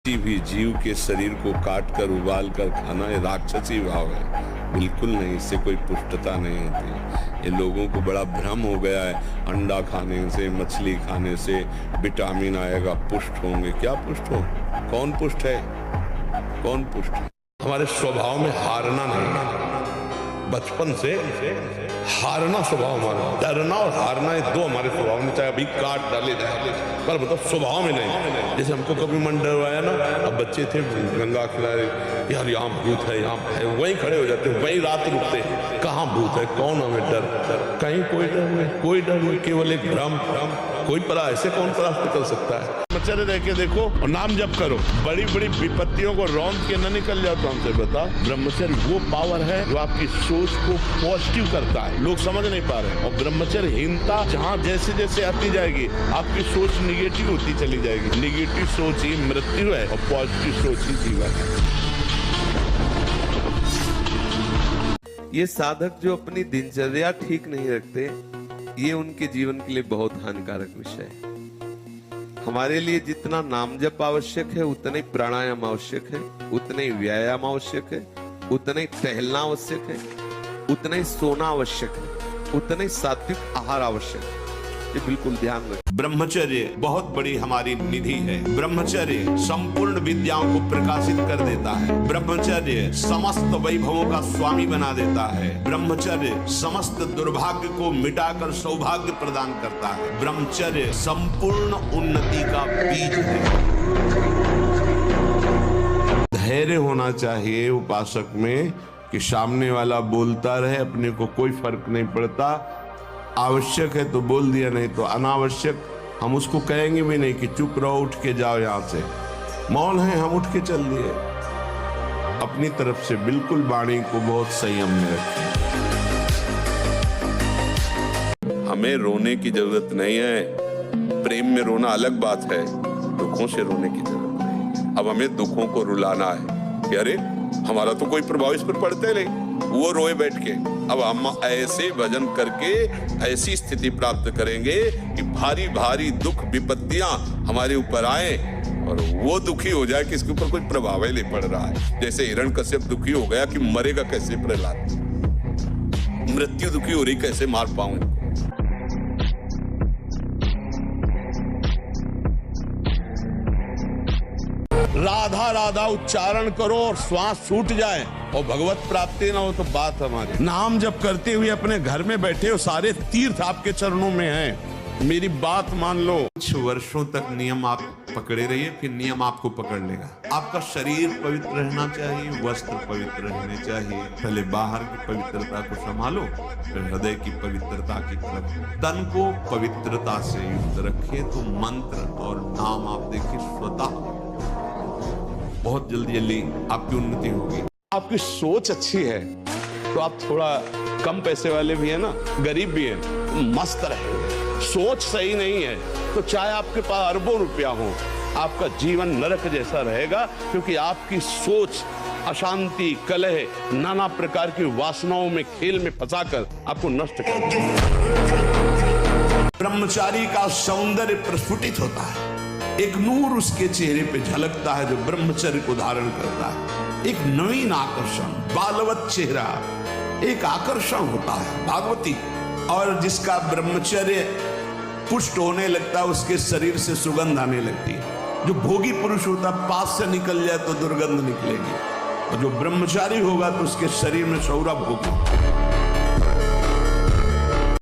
किसी भी जीव के शरीर को काट कर उबाल कर खाना ये राक्षसी भाव है, बिल्कुल नहीं। इससे कोई पुष्टता नहीं होती। ये लोगों को बड़ा भ्रम हो गया है, अंडा खाने से, मछली खाने से विटामिन आएगा, पुष्ट होंगे। क्या पुष्ट हो? कौन पुष्ट है? कौन पुष्ट है? हमारे स्वभाव में हारना नहीं, बचपन से हारना स्वभाव हमारा। डरना और हारना ये दो हमारे स्वभाव में, चाहे अभी काट डाले जाए, पर मतलब स्वभाव में नहीं। जैसे हमको कभी मन डरवाया ना, अब बच्चे थे गंगा खिलाए, यार यहाँ भूत है, यहाँ है, वहीं खड़े हो जाते, वहीं रात रुकते। कहाँ भूत है? कौन हमें डर? कहीं कोई डर नहीं, कोई डर नहीं, केवल एक भ्रम। कोई परा ऐसे कौन परास्त कर सकता है? ब्रह्मचर्य रह के देखो और नाम जप करो, बड़ी बड़ी विपत्तियों को रौंद के न निकल जाओ। तो हमसे बता, ब्रह्मचर्य वो पावर है जो आपकी सोच को पॉजिटिव करता है। लोग समझ नहीं पा रहे। और ब्रह्मचर्यहीनता जहाँ जैसे जैसे आती जाएगी, आपकी सोच निगेटिव होती चली जाएगी। निगेटिव सोच ही मृत्यु है और पॉजिटिव सोच ही जीवन है। ये साधक जो अपनी दिनचर्या ठीक नहीं रखते, ये उनके जीवन के लिए बहुत हानिकारक विषय है। हमारे लिए जितना नाम जप आवश्यक है, उतना ही प्राणायाम आवश्यक है, उतना ही व्यायाम आवश्यक है, उतना ही टहलना आवश्यक है, उतना ही सोना आवश्यक है, उतना ही सात्विक आहार आवश्यक है। ये बिल्कुल ध्यान रखें। ब्रह्मचर्य बहुत बड़ी हमारी निधि है। ब्रह्मचर्य संपूर्ण विद्याओं को प्रकाशित कर देता है। ब्रह्मचर्य समस्त वैभवों का स्वामी बना देता है। ब्रह्मचर्य समस्त दुर्भाग्य को मिटाकर सौभाग्य प्रदान करता है। ब्रह्मचर्य संपूर्ण उन्नति का बीज है। धैर्य होना चाहिए उपासक में कि सामने वाला बोलता रहे, अपने को कोई फर्क नहीं पड़ता। आवश्यक है तो बोल दिया, नहीं तो अनावश्यक हम उसको कहेंगे भी नहीं कि चुप रहो, उठ के जाओ यहाँ से। मौन है, हम उठ के चल दिए। अपनी तरफ से बिल्कुल वाणी को बहुत संयम में रखें। हमें रोने की जरूरत नहीं है। प्रेम में रोना अलग बात है, दुखों से रोने की जरूरत नहीं। अब हमें दुखों को रुलाना है कि अरे हमारा तो कोई प्रभाव इस पर पड़ते नहीं, वो रोए बैठ के। अब हम ऐसे भजन करके ऐसी स्थिति प्राप्त करेंगे कि भारी भारी दुख विपत्तियां हमारे ऊपर आए और वो दुखी हो जाए कि इसके ऊपर कोई प्रभाव ही नहीं पड़ रहा है। जैसे हिरण्यकश्यप दुखी हो गया कि मरेगा कैसे प्रहलाद, मृत्यु दुखी हो रही, कैसे मार पाऊं। राधा राधा उच्चारण करो और श्वास छूट जाए और भगवत प्राप्ति ना हो तो बात हमारी। नाम जप करते हुए अपने घर में बैठे हो, सारे तीर्थ आपके चरणों में हैं। मेरी बात मान लो। कुछ वर्षों तक नियम आप पकड़े रहिए, फिर नियम आपको पकड़ लेगा। आपका शरीर पवित्र रहना चाहिए, वस्त्र पवित्र रहने चाहिए। पहले बाहर की पवित्रता को संभालो, फिर हृदय की पवित्रता की तरफ। तन को पवित्रता से युक्त रखिए तो मंत्र और नाम आप देखिए स्वतः बहुत जल्दी जल्दी आपकी उन्नति होगी। आपकी सोच अच्छी है तो आप थोड़ा कम पैसे वाले भी है ना, गरीब भी है, तो मस्त रहेंगे। सोच सही नहीं है तो चाहे आपके पास अरबों रुपया हो, आपका जीवन नरक जैसा रहेगा, क्योंकि आपकी सोच अशांति, कलह, नाना प्रकार की वासनाओं में, खेल में फंसाकर आपको नष्ट कर देगा। ब्रह्मचारी का सौंदर्य प्रस्फुटित होता है, एक नूर उसके चेहरे पे झलकता है जो ब्रह्मचर्य को धारण करता है। एक नवीन आकर्षण, बालवत चेहरा, एक आकर्षण होता है भागवती। और जिसका ब्रह्मचर्य पुष्ट होने लगता है, उसके शरीर से सुगंध आने लगती है। जो भोगी पुरुष होता है, पास से निकल जाए तो दुर्गंध निकलेगी, और जो ब्रह्मचारी होगा तो उसके शरीर में सौरभ होगा।